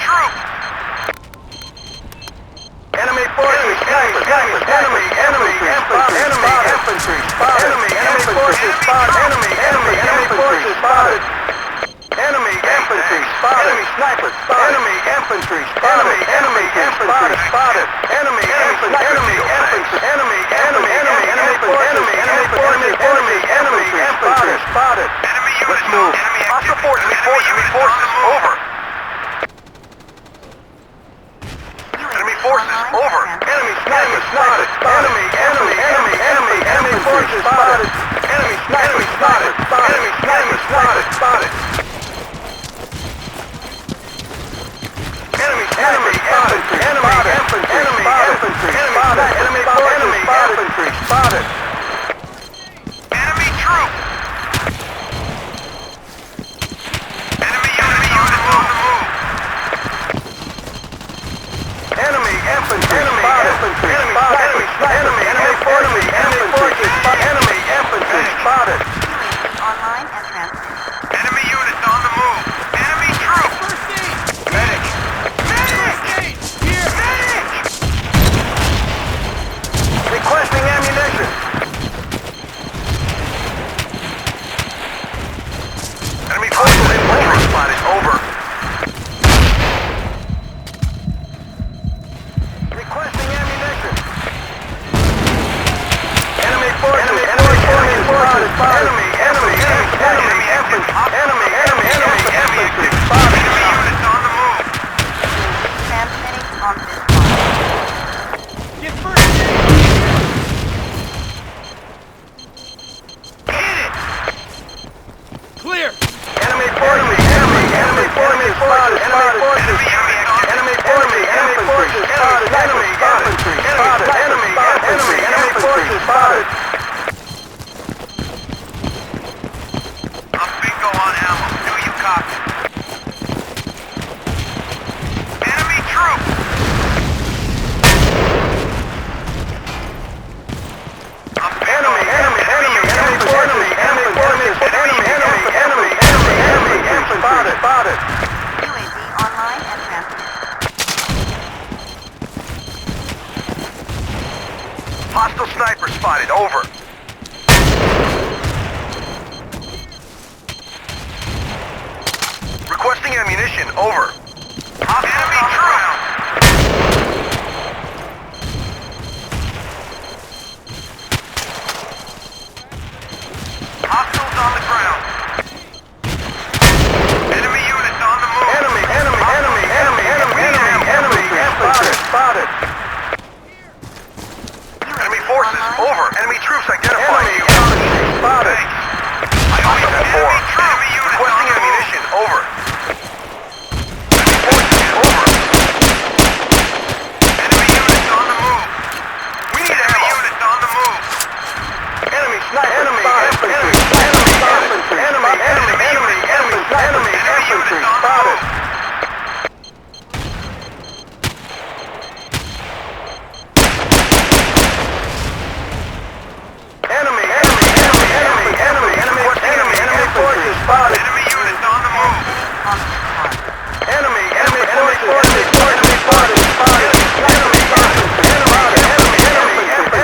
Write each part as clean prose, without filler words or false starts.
troop! Enemy forces, enemy infantry spotted. Enemy forces spotted. Enemy forces spotted. Enemy infantry spotted. Enemy snipers spotted. Enemy infantry spotted. Enemy infantry spotted. Enemy infantry. Enemy infantry. Enemy infantry spotted. Enemy units. Let's move. Hostile forces. Forces over. Enemy forces over. Enemy snipers spotted. Enemy forces spotted. Enemy snipers spotted. Enemy snipers spotted. Enemy infantry. Enemy infantry spotted. Enemy troop. Enemy units on the move. Enemy infantry spotted. Enemy infantry spotted. Online and transmitted. Enemy units on the move. Enemy troop. Medic. Here. Medic. Requesting ammunition. Enemy forces over. Spotted over. Requesting ammunition. Enemy forces spotted. Enemy infantry spotted. Enemy units on the move. Transmitting on this line. Get first aid. Hit it. Clear. Enemy forces spotted. Enemy forces spotted. Enemy forces spotted. Enemy forces spotted. I'm bingo on ammo. Do you copy? Enemy troop. I'm bingo. Spotted. UAV online and transmitted. Hostile sniper spotted. Over. Requesting ammunition. Over. Enemy troop. Hostiles on the ground. Enemy units on the move. Enemy spotted. Enemy forces. Over. Enemy troops identifying you. Spotted. I only have four. Enemy units requesting ammunition. Over. Enemy forces. Over. Enemy units on the move. We need enemy units on the move. Enemy sniper. Enemy infantry spotted. Enemy forces spotted. Enemy units on the move. On this line. Enemy forces spotted.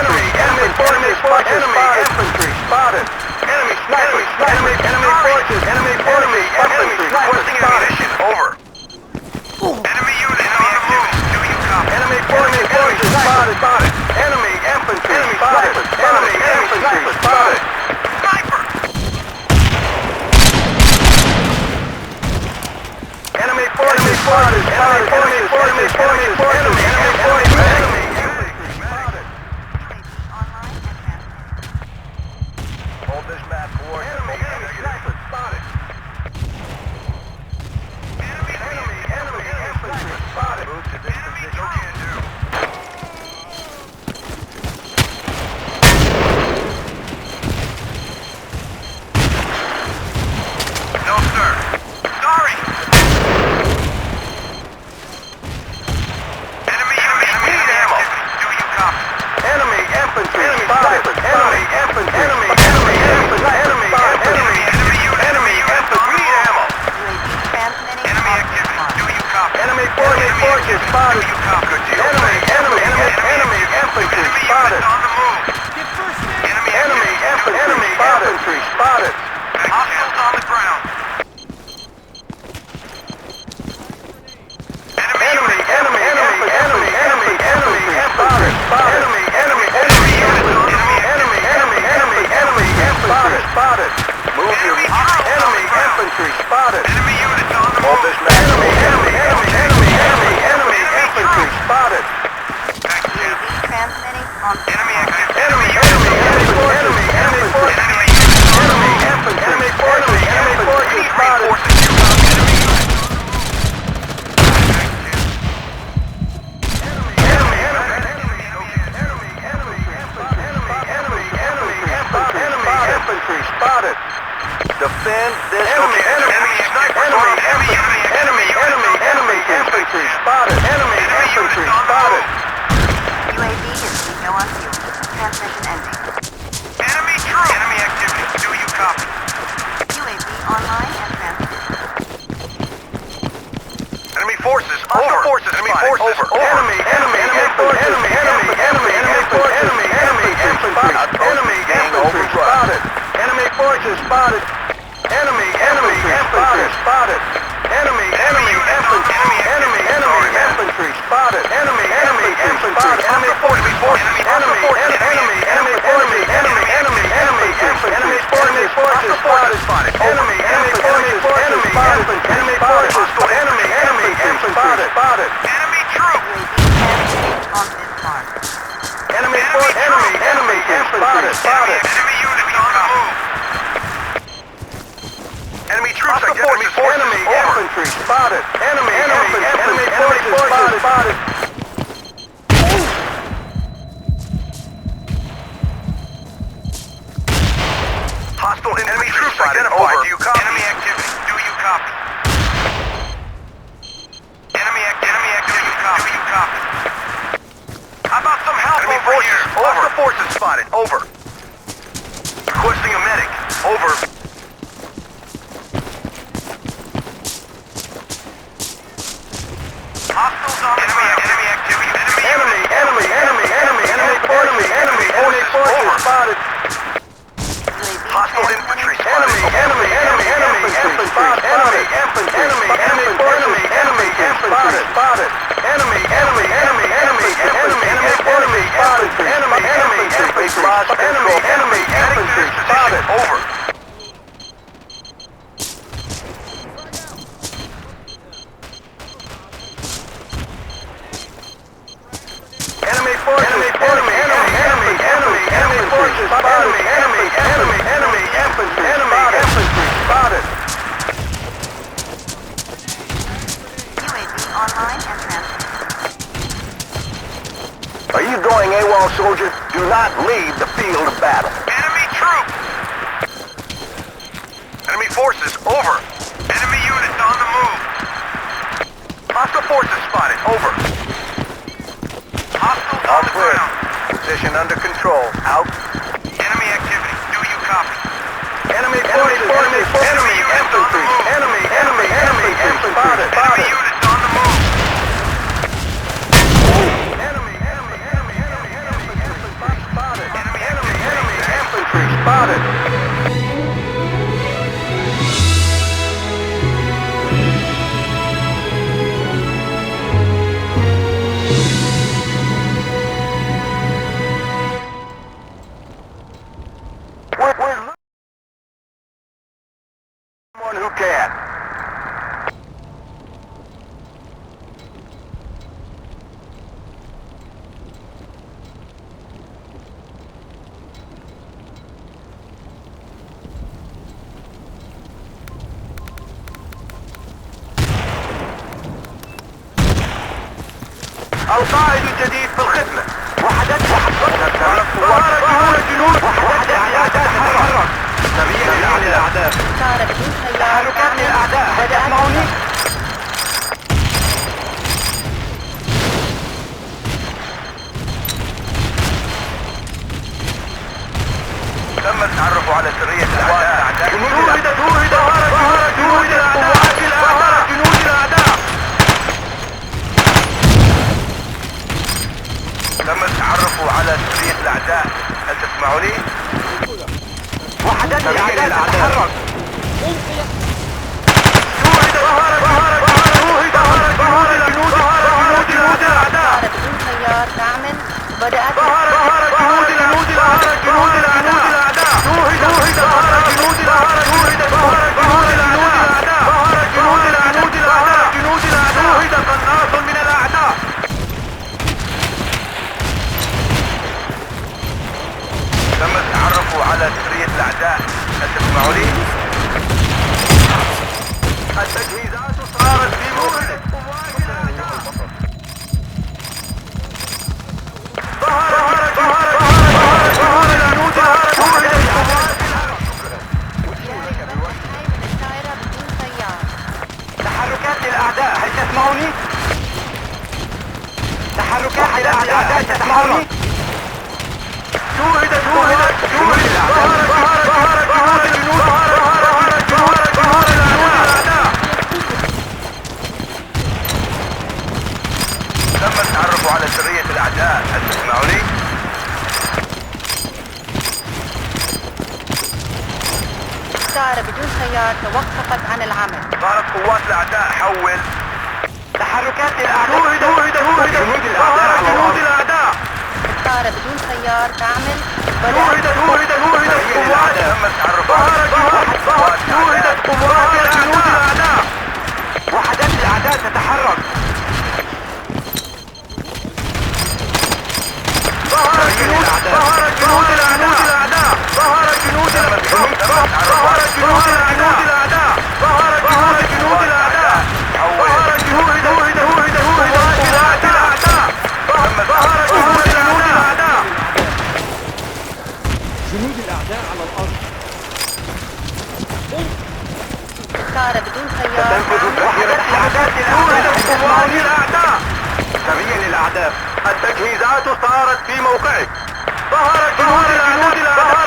Enemy forces spotted. Enemy infantry spotted. Enemy snipers. Enemy forces. Infantry Requesting ammunition. Over. Enemy units on the move. Do you copy? Enemy forces spotted. Enemy infantry spotted. Enemy infantry spotted. Sniper. Enemy forces spotted. Enemy forces spotted. Online and transmitted. Hold this map coordinate. Enemy sniper spotted. Enemy infantry spotted. Move to this position. Can do. No, sir. Sorry. Enemy need ammo. forces spotted. Enemy infantry spotted. Enemy infantry spotted. Hostiles on the ground. Enemy spotted. Move your enemy infantry spotted. Enemy units on the Hold move. this man. Enemy infantry spotted. UAV transmitting on this Enemy mark. active. Enemy forces spotted. Infantry spotted. Defend this. Enemy infantry spotted. Enemy infantry spotted. UAV is no on fuel. Transmission ending. Enemy troops. Enemy activity. Do you copy? UAV online and transmitting. Enemy forces. Over. Enemy forces. Over. Enemy infantry spotted. Enemy forces spotted. Enemy infantry spotted. Enemy infantry spotted. Enemy infantry spotted. Enemy forces spotted. Enemy forces spotted. Enemy infantry spotted. Enemy troops. UAV transmitting on this mark. Enemy spotted. Enemy units on the move. Enemy troops. Enemy forces. Enemy Over. infantry spotted. Enemy forces spotted. Hostile enemy troops identified. Over. Do you copy? Enemy activity. Do you copy? Enemy activity. Do you copy? Do you copy? How about some help Enemy over forces. here? Over. Hostile forces spotted. Over. Requesting a medic. Over. Hostiles on the ground. Enemy activity. Enemy forces spotted. UAV Hostile transmitting infantry on spotted. Infantry spotted. Spotted. Enemy infantry spotted. Over. Enemy forces spotted. UAV online and transmitting. Are you going AWOL, soldier? Do not leave the field of battle. Enemy troops. Enemy forces. Over. Enemy units on the move. Hostile forces spotted. Over. Hostiles on the ground. Position under control. Out. Enemy activity. Do you copy? Enemy forces. Enemy infantry. Enemy infantry spotted. Enemy units on the move. Enemy infantry spotted. We're someone who can. القائد الجديد في الخدمة. وحدات جنود وحدات تتحرك. سريع عن الأعداء. تحركات للأعداء بدأت هناك. تم التعرف على سرية الأعداء. جنود الأعداء. تسمعوني؟ وحدات الأعداء تتحرك. بدون خيار تعمل بدأت تم التعرف على سرية الأعداء. هل تسمعوني؟ التجهيزات صارت في موعد قوات الأعداء. الطائرة بدون خيار. تحركات للأعداء، هل تسمعوني؟ تحركات للأعداء تتحرك. تم التعرف على سرية الأعداء. هل تسمعوني؟ الطائرة بدون خيار توقفت عن العمل. صارت قوات الأعداء حول. تحركات للأعداء. جنود الأعداء. الطائرة بدون خيار تعمل سرية الأعداء. تم التعرف على قوات الأعداء. وحدات الأعداء تتحرك. الطائرة بدون خيار سريع للأعداء. التجهيزات صارت في موقعك. ظهر جنود الأعداء.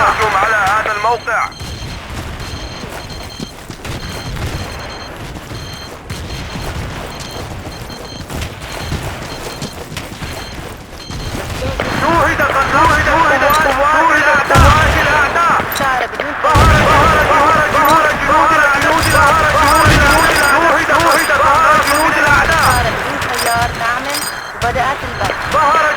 هجوم على هذا الموقع. الطائرة بدون الطائرة بدون خيار تعمل وبدأت البث. الطائرة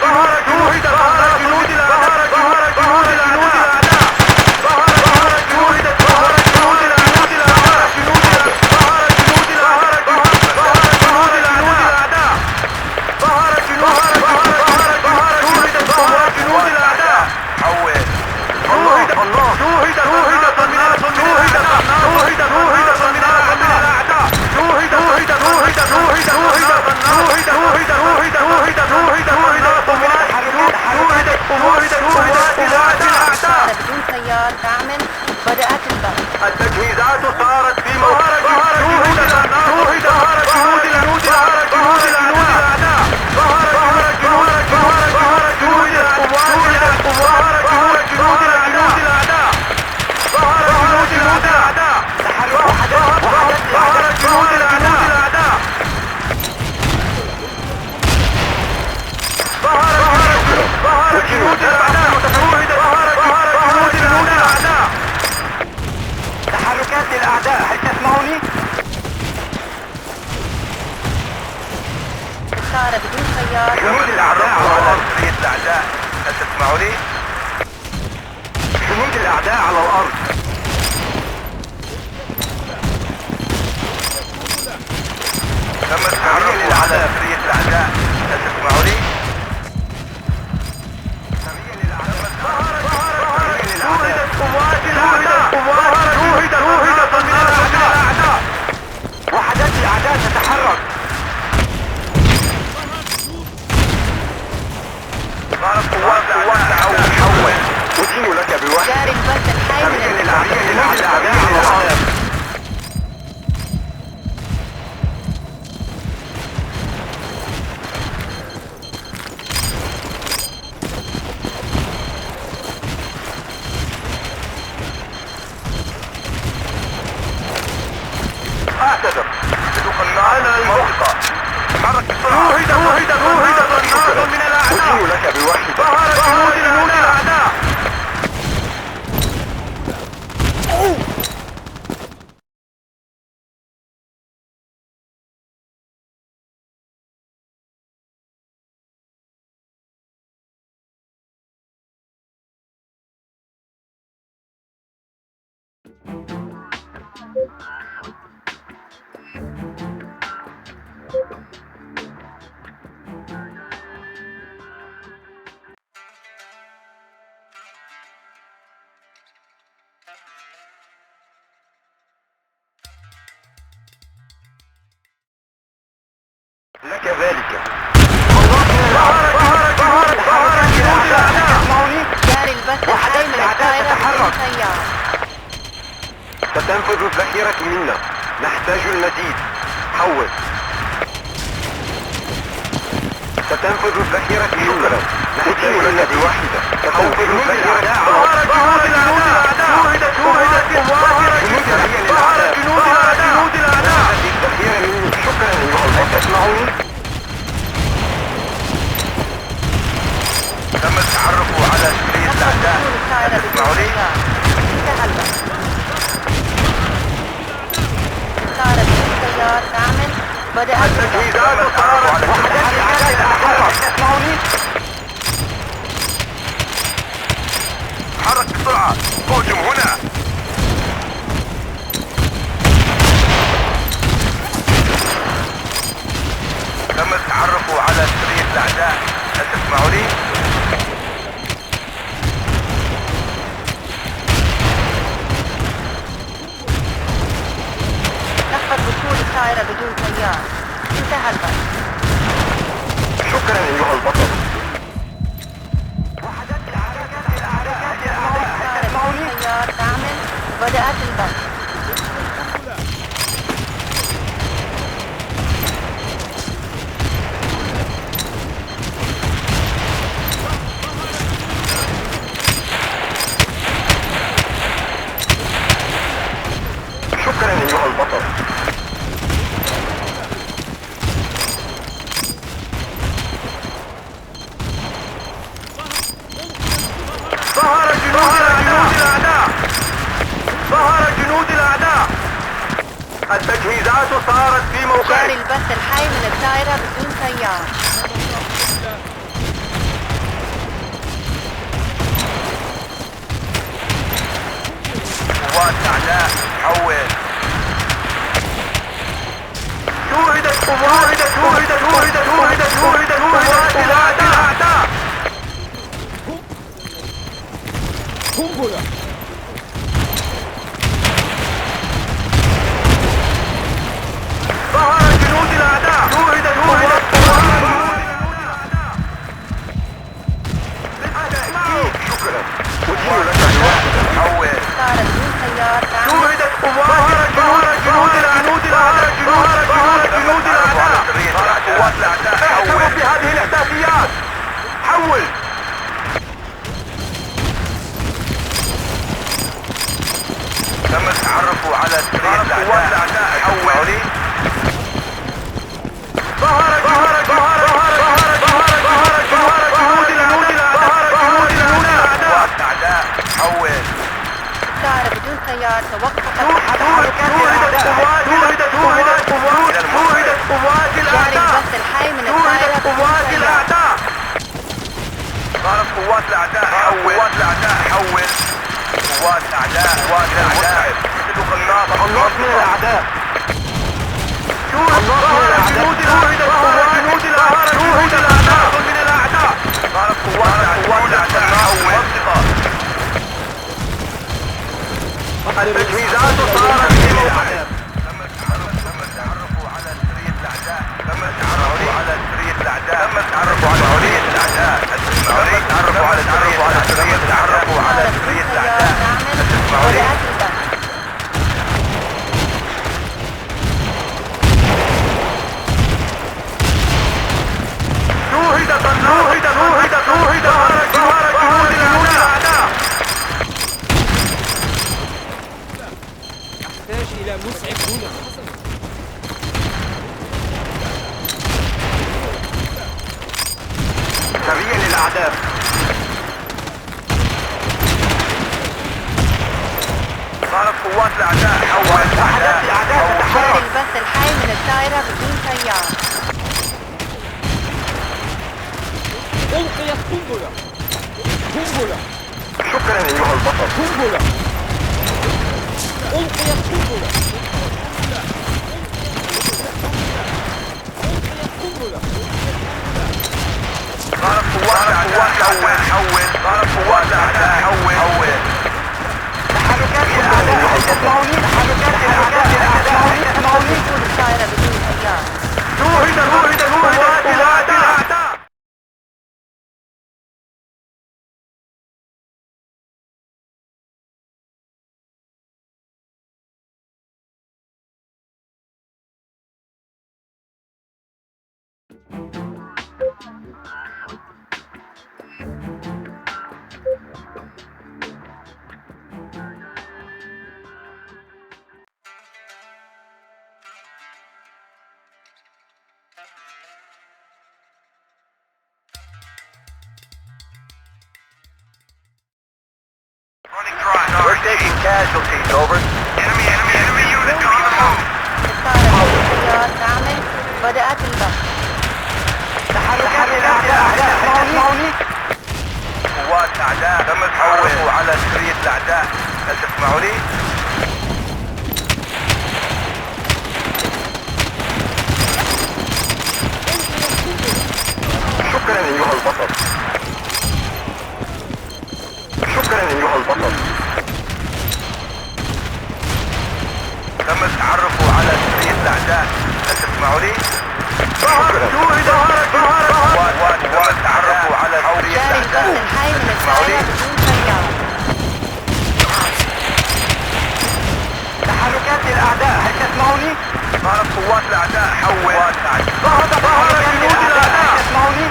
بدون خيار تعمل بدأت البث. التجهيزات صارت في موقعك. تحركات للأعداء، هل تسمعوني؟ الطائرة بدون خيار جنود الأعداء على سرية الأعداء. هل تسمعوني؟ جنود الأعداء على الأرض. تم التعرف على سرية الأعداء. هل تسمعوني؟ وحدات الأعداء تتحرك. صارت قوات الأعداء حول. أدين لك بوحدة. جاري البث الحي من جنود الأعداء على الأرض. أعتذر. أنا المنطقة. تحرك بسرعة. شوهد طيار من الأعداء. أجيب لك بواحدة. ظهر جنود الأعداء. لك ذلك. جاري البث الحي من الطائرة بدون طيار. ستنفذ الذخيرة منا. نحتاج المزيد. حول. ستنفذ الذخيرة منا. نحتاج لك واحدة. ستنفذ الذخيرة. ظهر جنود الأعداء. جنود الأعداء. الذخيرة مني. شكرا أيها البطل. تسمعوني؟ تم التعرف على سرية الأعداء. تسمعوني؟ انتهى البث. طائرة بدون طيار تعمل. بدأت التجهيزات صارت تسمعوني؟ تحرك بسرعة. هجم هنا. تم التعرف على سرية الأعداء. هل تسمعوني؟ لقد وصول الطائرة بدون طيار. انتهى البث. شكرا أيها البطل. طائرة بدون طيار تعمل. بدأت البث. شكرا أيها البطل. ظهر جنود الأعداء. التجهيزات صارت في جاري موقعها. البث الحي من الطائرة بدون طيار. قوات الأعداء. حول. شوهدت قوات الأعداء. ظهر جنود الأعداء. شوهدت شكرا. أجيب لك بواحدة. حول. طائرة بدون طيار تعمل. شوهدت قوات جنود الأعداء. قوات الأعداء. اعترف حول. بهذه الإحداثيات. حول. تم التعرف على سرية الأعداء. حول. ظهر جنود الأعداء. قوات الأعداء. حول. طائرة بدون طيار توقفت شوهدت قوات جاري الأعداء. البث الحي من الطائرة بدون قوات طيار. الأعداء. صارت قوات الأعداء. حول. قوات الأعداء. حول. قوات الأعداء. قوات الأعداء. يسدوا قناص من الأعداء. ظهر جنود الأعداء. من الأعداء. صارت قوات الأعداء. حول. التجهيزات صارت في موقعها. تم التعرف على سرية الأعداء. تم التعرف على سرية الأعداء. تم التعرف على سرية الأعداء. تسمعوني؟ تعرفوا على سرية الأعداء. على سرية الأعداء. تسمعوني؟ بدأت البث. إلى مسعف هنا. سريع للأعداء. ظهرت قوات الأعداء. حول وحدات الأعداء إرسال تتحرك. البث الحي من الدائرة بدون تيار. ألقيت قنبلة. قنبلة. شكرا أيها البطل. قنبلة. ألقيت قنبلة. ظهرت قوات الأعداء. حول. ظهرت قوات الأعداء. حول. تحركات الأعداء يسمعوني. تحركات الأعداء يسمعوني. وصول الدائرة بدون تيار. شوهد قوات الأعداء. Running dry. We're taking casualties, over. Enemy unit on the move. الدائرة بدون تيار تعمل. بدأت البث. تحركات الأعداء يسمعوني. قوات الأعداء تم التعرف على سرية الأعداء. هل تسمعوني؟ شكرا أيها البطل. شكرا أيها البطل. تم التعرف على سرية الأعداء. هل تسمعوني؟ شكرا. قوات تم التعرف على سرية جاري البث الأعداء. الحي من الدائرة بدون تيار. تحركات الأعداء هل تسمعوني؟ ظهرت قوات الأعداء. حول. ظهرت جنود الأعداء هل تسمعوني؟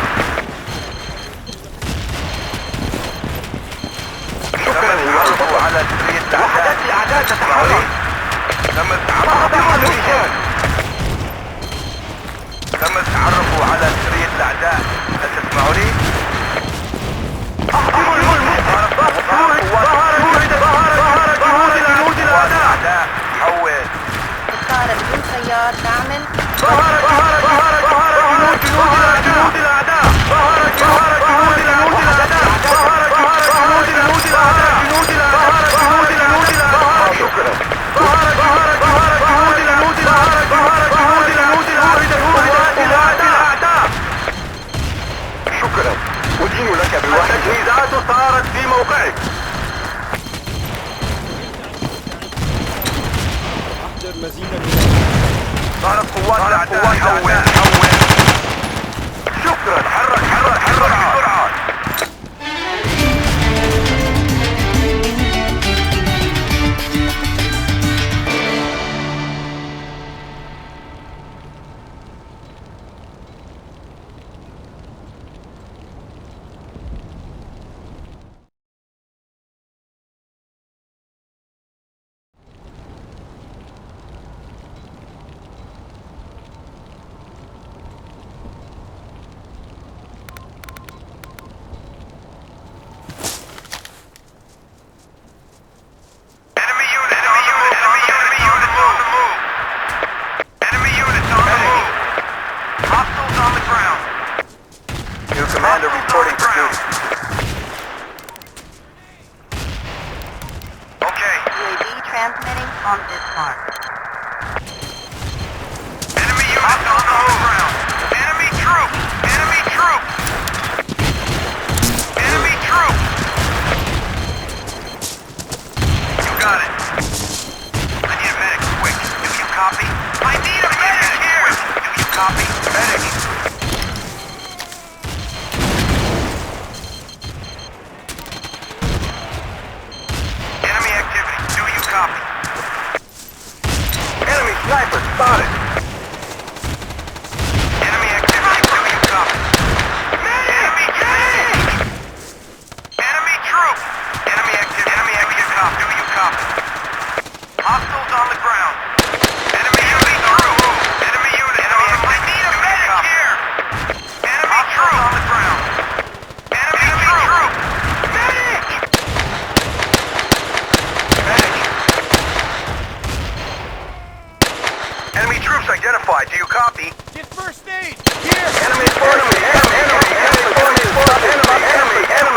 شكرا أيها البطل. على سرية الأعداء. وحدات الأعداء تتحرك. تم التعرف على سرية الأعداء. هل تسمعوني؟ أحضروا الملمس. ظهرت جنود الأعداء. حول. الدائرة بدون تيار تعمل. ظهرت جنود الأعداء. شكرا. شكرا. أدين لك بالوحدة. التجهيزات صارت في موقعك. أحضر مزيدا من ظهرت قوات الأعداء. حول. شكرا. حرك بسرعة. Commander reporting for duty. Okay. UAV transmitting on this mark. Enemy units on the ground. Enemy troops. Enemy troops. Enemy troops. You got it. I need a medic quick. Do you copy? I need a medic here. Do you copy? Medic. Enemy activity. Do you copy? Enemy sniper spotted. Enemy activity. Do you copy? Enemy troops. Enemy activity. Enemy activity. Do you copy? Hostiles on the ground. Enemy units on the move. Enemy units on the move. I need a medic here. Enemy troops on the ground. Enemy troops identified. Do you copy? Get first aid! Here! Enemy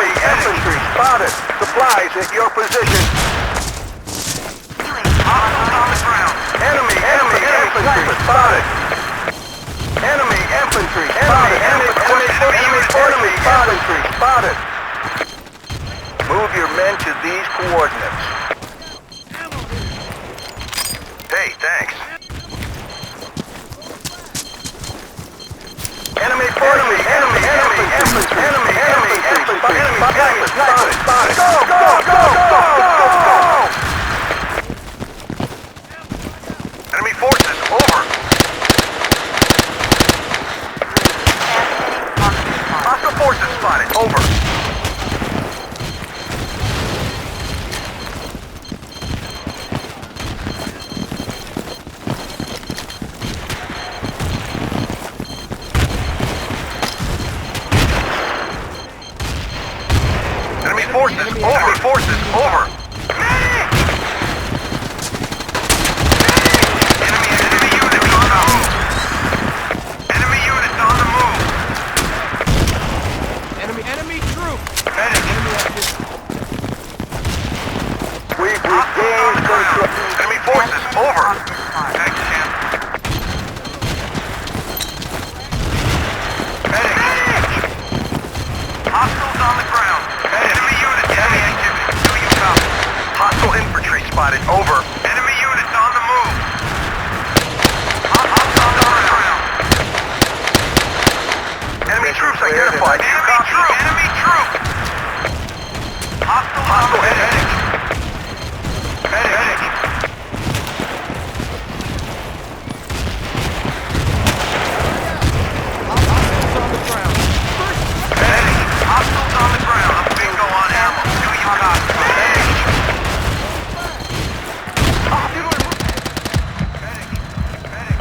infantry spotted. Supplies at your position. Hostiles on the ground. Enemy infantry spotted. Enemy infantry spotted. Enemy infantry spotted. Move your men to these coordinates. Hey, thanks. Enemy infantry spotted. Go! Enemy forces, over. Hostile forces spotted, over. Enemy forces, over. Enemy forces, over. Enemy troop! We've regained control. Enemy forces, over. Thanks, Jim. Medic! Hostiles on the ground. Enemy units, enemy activity. Do you copy? Hostile infantry spotted, over. Enemy units on the move. Hostiles on the ground. Enemy troops identified. Enemy troop! Enemy troop! Hostile medic! Medic! Hostiles on the ground. Medic! Hostiles on the ground. I'm bingo on ammo. Do you copy? Medic! Medic!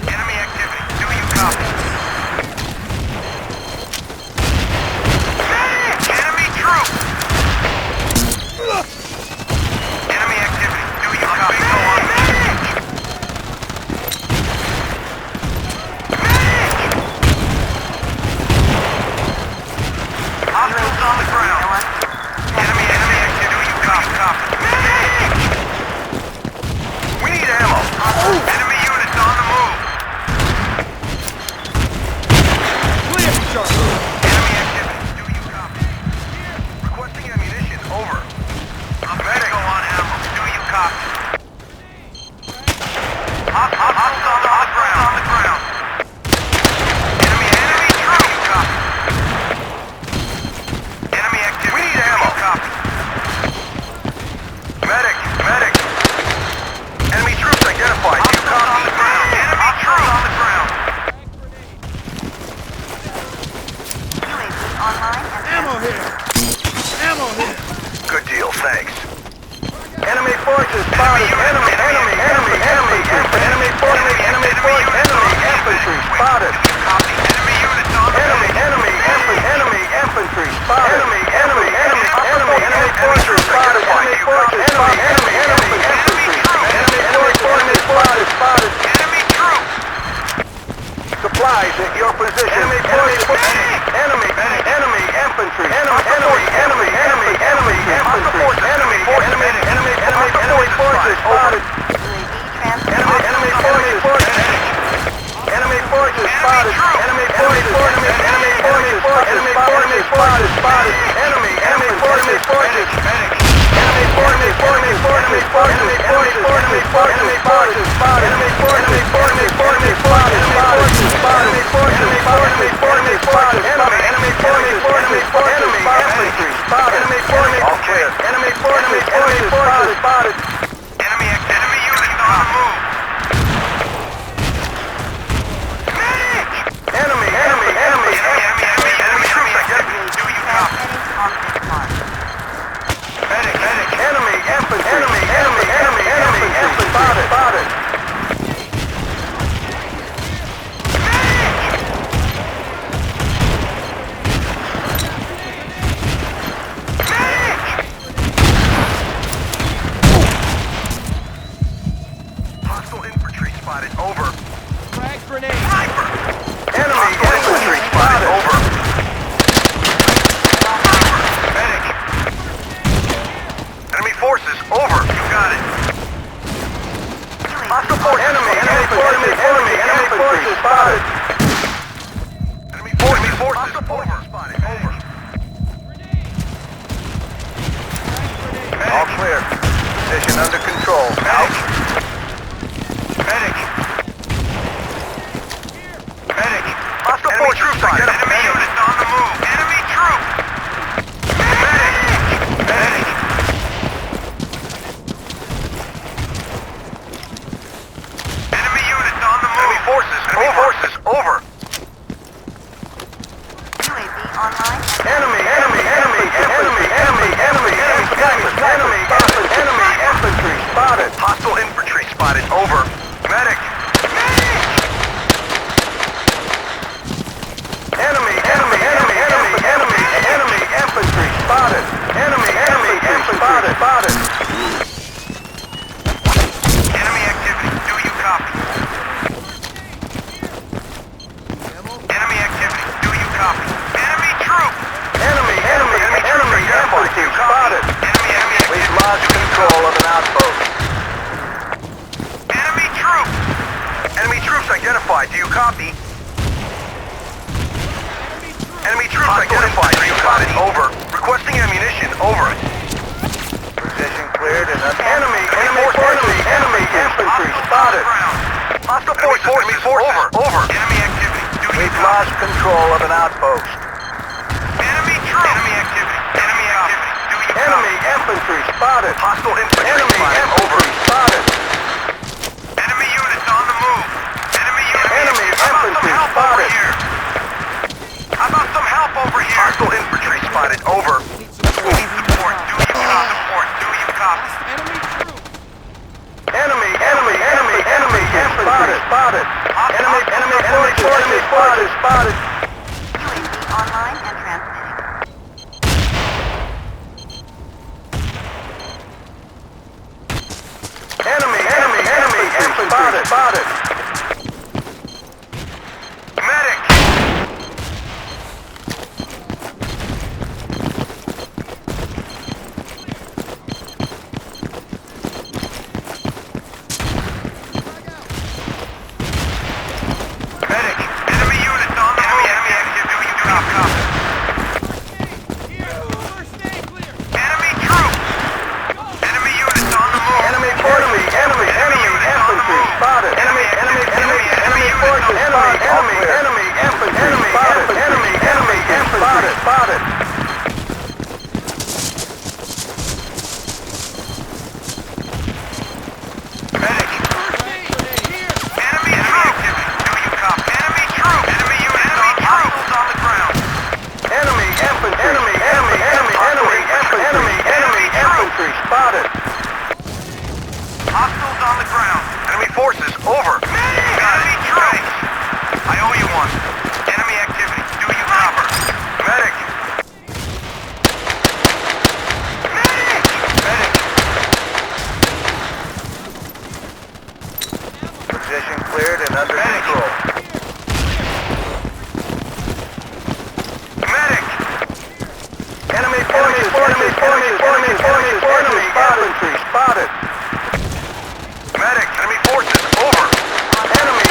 Enemy activity. Do you copy? Enemy troop! Enemy activity. Do you copy? Go on. Hostiles on the ground. Enemy activity. Do you copy? We need ammo. Enemy units on the move. Clear, Charlie! Enemy activity. Do you copy? Requesting ammunition. Over. I'm ready. Go on ammo. Do you copy? Hostiles on the ground. Enemy troop. Do you copy? Enemy activity. We need ammo. Copy. Medic. Enemy troops identified. Do you copy? Enemy troops on the ground. UAV online and Ammo here! Ammo here! Good deal. Thanks. Enemy forces spotted. Enemy infantry spotted. Copy. Enemy units on the Enemy infantry spotted. Enemy forces spotted. Enemy forces spotted. Enemy forces spotted. Enemy troop. Supplies at your position. Enemy infantry. Enemy infantry. Enemy forces spotted. UAV transfer. Enemy forces spotted. Enemy forces spotted. Enemy units on the move. Enemy troops activity. Do you copy? Heading on this mark. Medic. Enemy infantry. Enemy spotted. Over. Frag grenade. Sniper! Enemy Hostile infantry infantry spotted. spotted. Over. Medic! Enemy forces. Over. You got it. Hostile forces. Enemy forces spotted. Enemy forces. Over. Spotted. Over. All clear. Position under control. Out. Medic. Medic. Hostile force troops spotted. Enemy units on the move. Enemy troops. Medic. Medic. Enemy units on the move. Enemy forces. Enemy forces. Over. UAV online. Enemy infantry spotted. Hostile infantry spotted. Over. Medic. Enemy infantry spotted. Enemy spotted. Enemy activity. Do you copy? Enemy activity. Do you copy? Enemy troop. Enemy infantry spotted. Enemy We've activity. lost control of an outpost. Enemy troop. Enemy troops identified. Do you copy? Enemy troops identified. Do you copy? Over. Requesting ammunition. Over. Position cleared and Enemy infantry spotted. Hostile forces. Enemy forces. Over. Enemy activity. Do you We've copy? lost control of an outpost. Enemy troop. Enemy activity. Enemy activity. Do you copy? Enemy infantry spotted. Hostile infantry Enemy spotted. Over. infantry spotted. Enemy units on the move. Enemy units. Enemy How about some infantry help over spotted. here? How about some help over here? Hostile infantry spotted. Over. Need support. Do you copy? Support. Do you copy? Enemy troop. Enemy infantry spotted. Enemy forces spotted. UAV online and transmitting. Enemy infantry spotted. Medic. Medic. Enemy units on the move. Enemy active. Do you copy? Here, first aid clear. Enemy troops. Enemy units on the move. Enemy infantry spotted. Enemy forces spotted. Enemy infantry spotted. Enemy infantry spotted. Medic. First aid grenade here. Enemy activity. Do you copy? Enemy troops. Enemy units on the ground. Enemy infantry spotted. Hostiles on the ground. Enemy forces. Over. Enemy troops. I owe you one. Enemy activity. Do you copy? Medic. Medic. Position cleared and under control. Medic. Enemy infantry spotted. Medic. Enemy forces. Over. Enemy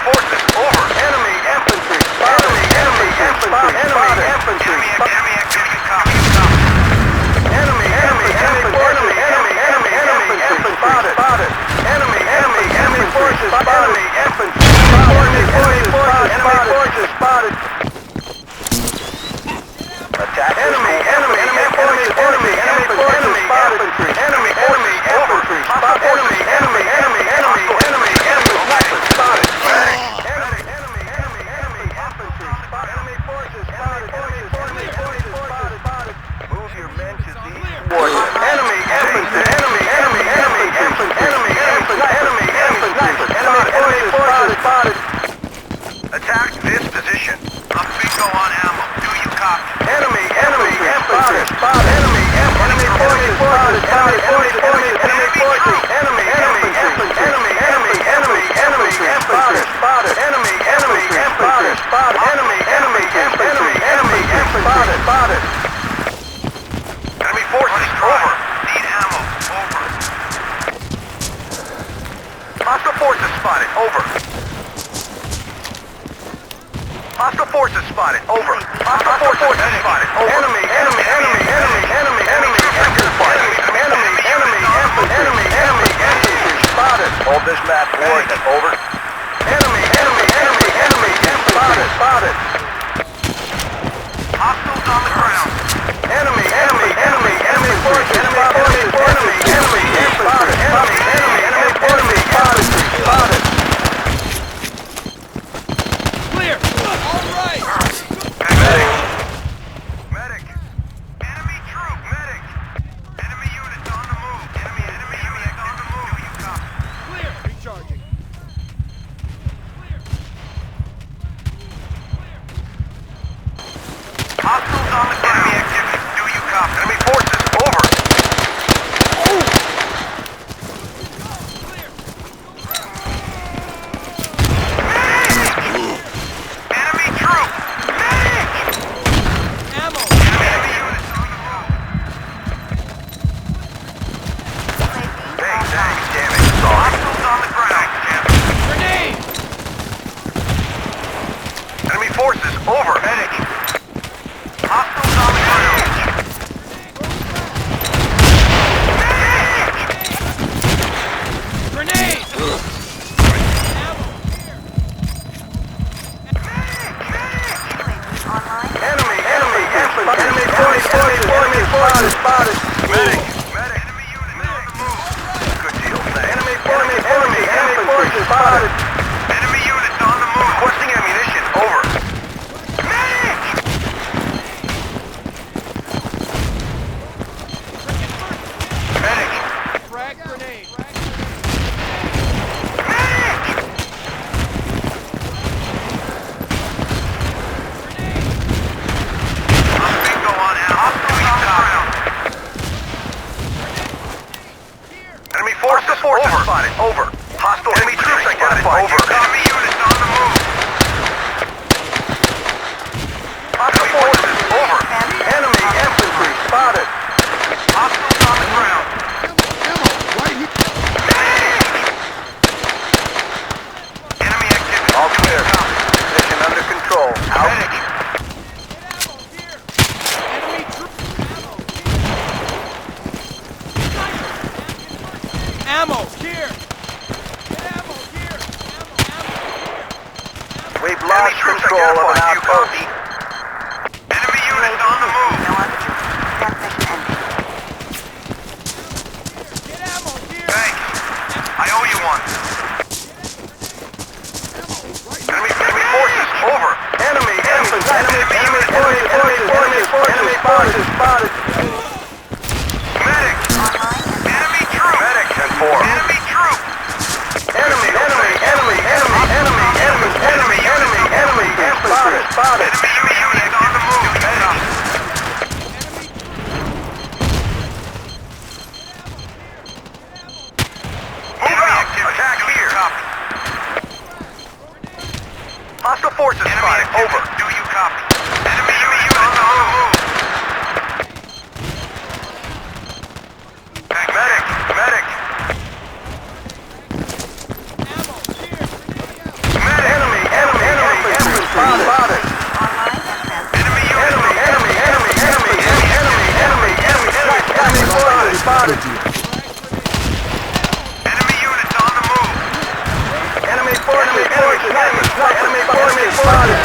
forces. Over. Enemy infantry spotted. Enemy infantry spotted. Enemy activity. Copy. Enemy infantry spotted. Enemy forces spotted. Enemy forces spotted. Attack. Enemy forces spotted. spotted. Over. Hostile forces spotted. Over. Hostile forces spotted. Over. Enemy infantry spotted. Hold this map, boys. Over. Enemy spotted. Hostiles on the ground. Enemy forces spotted. Clear! All right! Medic. Enemy troop. Medic. Enemy units on the move. Enemy units on the move. You copy? Clear! Recharging. Hostiles on the ground. Enemy activity. Do you copy? Enemy forces. Over. Enemy troop. Medic. Ammo! Enemy units on the move. Thanks, damn it. Hostiles on the ground. Grenade! Enemy forces. Over. Medic. Hostiles on the ground. Grenade! Enemy forces spotted. Medic. Enemy units on the move. Good deal, thanks. Enemy forces spotted. Enemy units on the move. Requesting ammunition. Over. Medic! Medic! Frag grenade! Medic! Bingo on out. Hostiles on the ground. Enemy forces spotted. Over. Hostile enemy troops identified. Over. Enemy units on the move. Hostile forces. Over. Enemy infantry spotted. Hostiles on the ground. Enemy activity. All clear. Position under control. Out. Medic. Enemy troop! Ammo! Here! Get ammo! Here! We've lost control of an outpost. Enemy units on the move. No altitude. Transmission ending. Get ammo! Here! Thanks. I owe you one. Enemy forces. Over. Enemy forces spotted. Medic. Online and Enemy troop. Medic. 10-4. Enemy troop. Enemy spotted. Enemy units on the move. Medic. Move out. Attack here. Copy. Hostile forces spotted. Over. Do you copy? Enemy units on the move. Medic. Medic. Ammo! Here! Medic. Enemy infantry spotted. online and transmission. Enemy units. Enemy forces spotted. Enemy units on the move. Enemy forces spotted.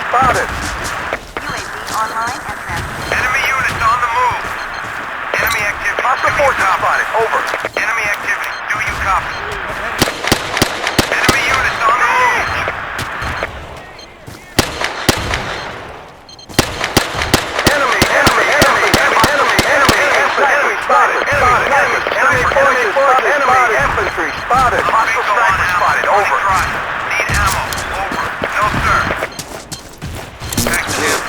spotted. UAV online and transmitting. Enemy units on the move. Enemy activity. Hostile forces spotted. Over. Enemy activity. Do you copy? Enemy units on the move. Enemy infantry spotted. Enemy infantry spotted. Hostile sniper spotted. Over. Need ammo. Over. No, sir. Thanks, Jim.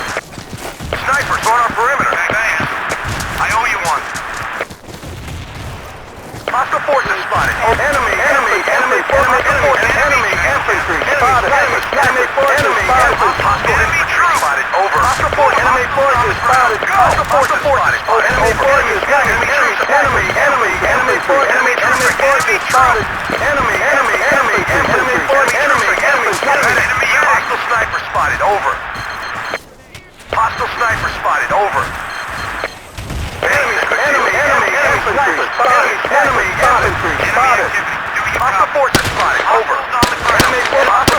Snipers on our perimeter. Thanks. I owe you one. Hostile forces spotted. Enemy infantry spotted. Enemy forces Enemy troops spotted. Over. Hostile forces spotted. Hostile forces spotted. Enemy forces spotted. Enemy forces spotted. Enemy Hostile sniper spotted. Over. Hostile sniper spotted. Over. Enemy infantry spotted. Enemy infantry spotted. Hostile forces spotted. Over. Enemy forces spotted.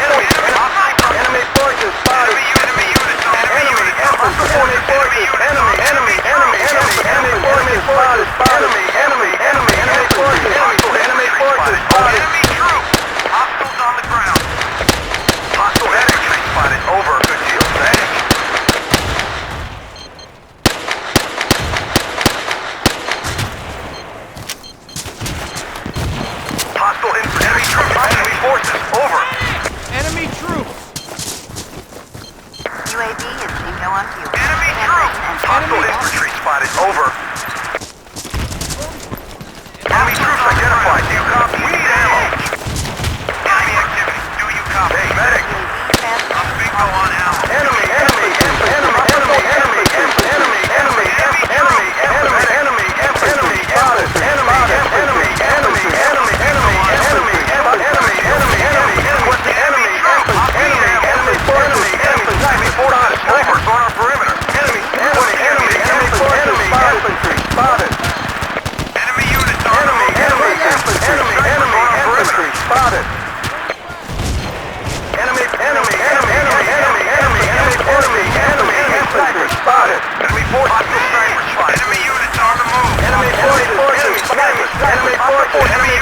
Enemy forces spotted. Enemy units on the Enemy infantry forces. Enemy forces spotted. Enemy forces. Enemy forces spotted. Enemy troops. Hostiles on the ground. Hostile infantry spotted. Over. Good deal. Thanks. Hostile infantry. Enemy troops. Enemy forces. Over. Enemy troops. UAV is bingo on fuel. Enemy Transmitting troops. and Hostile infantry spotted. Over. Enemy troops identified. Do you copy? We need ammo. Enemy activity. Do you copy? Hey, medic. UAV transmitting. I'm bingo on ammo. Enemy spotted. Enemy units on the move. Spotted. Enemy infantry spotted. Enemy forces. Hostile sniper spotted. Enemy units on the move. Enemy forces. Snipers. Enemy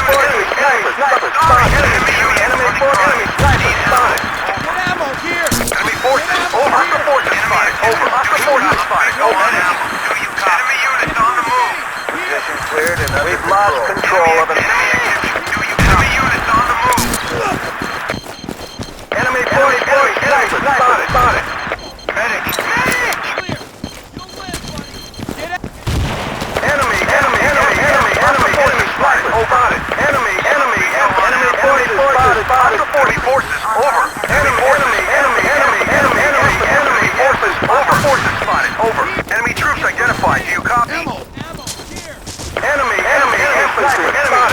forces. Snipers. Spotted. Enemy forces. Snipers. Spotted. Get ammo here. Enemy forces. Over. Hostile forces spotted. Over. Hostile forces spotted. Over. Do you copy? Enemy units on the move. Position cleared and we've lost control of an Enemy activity. Do you copy? Enemy units on the move. enemy forces. Snipers. Spotted. Medic. Clear. You'll live, buddy. Get out. Enemy forces spotted. Spotted. Enemy forces spotted. Hostile forces over. Enemy forces over. Forces spotted. Over. Enemy troops identified. Do you copy? Ammo. Ammo here. Enemy infantry spotted. Enemy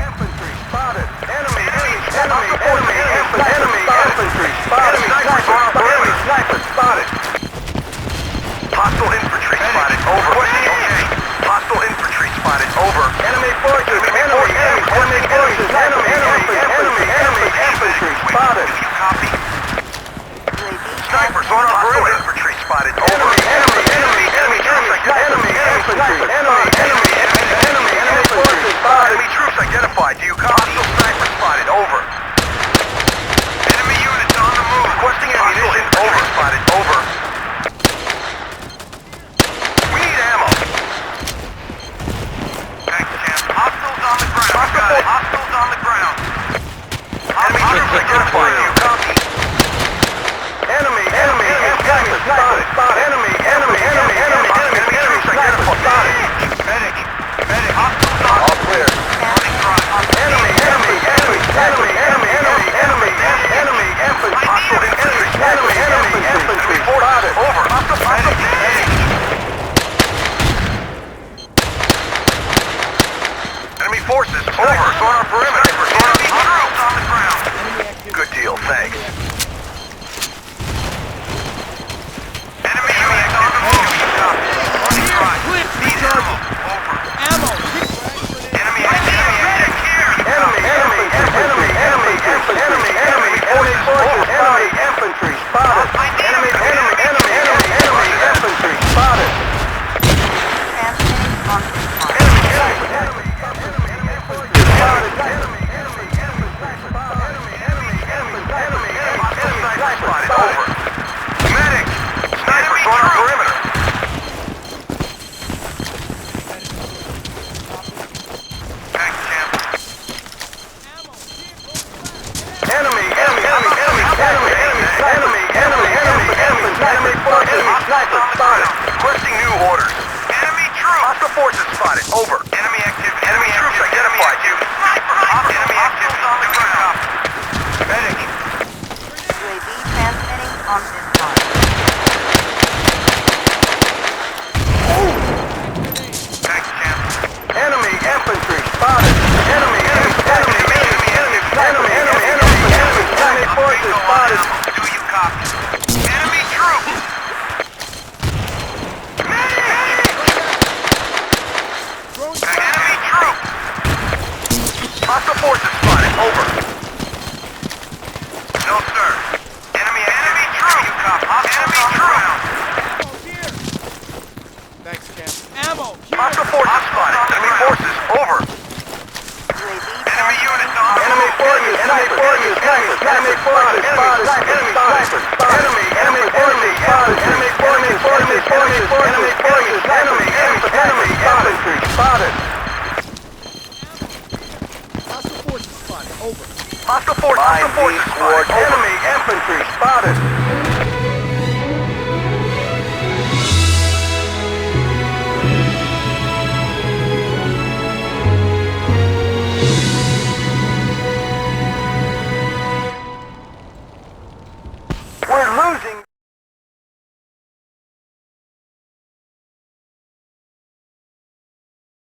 infantry spotted. Enemy infantry spotted. Sniper spotted. Hostile infantry spotted. Over. Okay. Hostile infantry spotted. Over. Enemy forces. Enemy forces. Enemy infantry spotted. Do you copy? UAV Snipers on our perimeter. Infantry spotted. Over. Enemy forces spotted. Enemy troops identified. Do you copy? Hostile sniper spotted. Over. Enemy units on the move. Requesting ammunition. Over. Spotted. Over. We need ammo. Thanks, Jim. Hostiles on the ground. Hostile Got it. Hostiles on the ground. Enemy troops identified. Do you copy? Enemy sniper spotted. Enemy troops identified. Spotted. Medic. Hostiles on All clear. running front. Enemy infantry. Hostile infantry. Enemy infantry. Spotted. Over. Hostile Enemy forces. Over. On our perimeter. Enemy troops on the ground. Enemy activity. Good deal. Medic! Snipers on our perimeter! Thanks, champ. Requesting new orders. Enemy troops! Hostile forces spotted. Over. Enemy activity. Enemy troops identified. Enemy activity on the ground. Medic. UAV transmitting on this line. Thanks, champ. Enemy infantry spotted. Enemy forces spotted. Do you copy? Enemy troops! Enemy troops! Hostile forces spotted. Over. No, sir. Enemy troops! You copy? Enemy troops! Thanks, Champ. Ammo! Hostile forces spotted. Enemy forces. Over. UAV Enemy units on. Enemy forces spotted. Enemy forces spotted. Enemy forces spotted. Enemy forces spotted. Enemy forces infantry spotted. Hostile forces spotted. Over. Hostile forces spotted. Enemy infantry spotted. We're losing.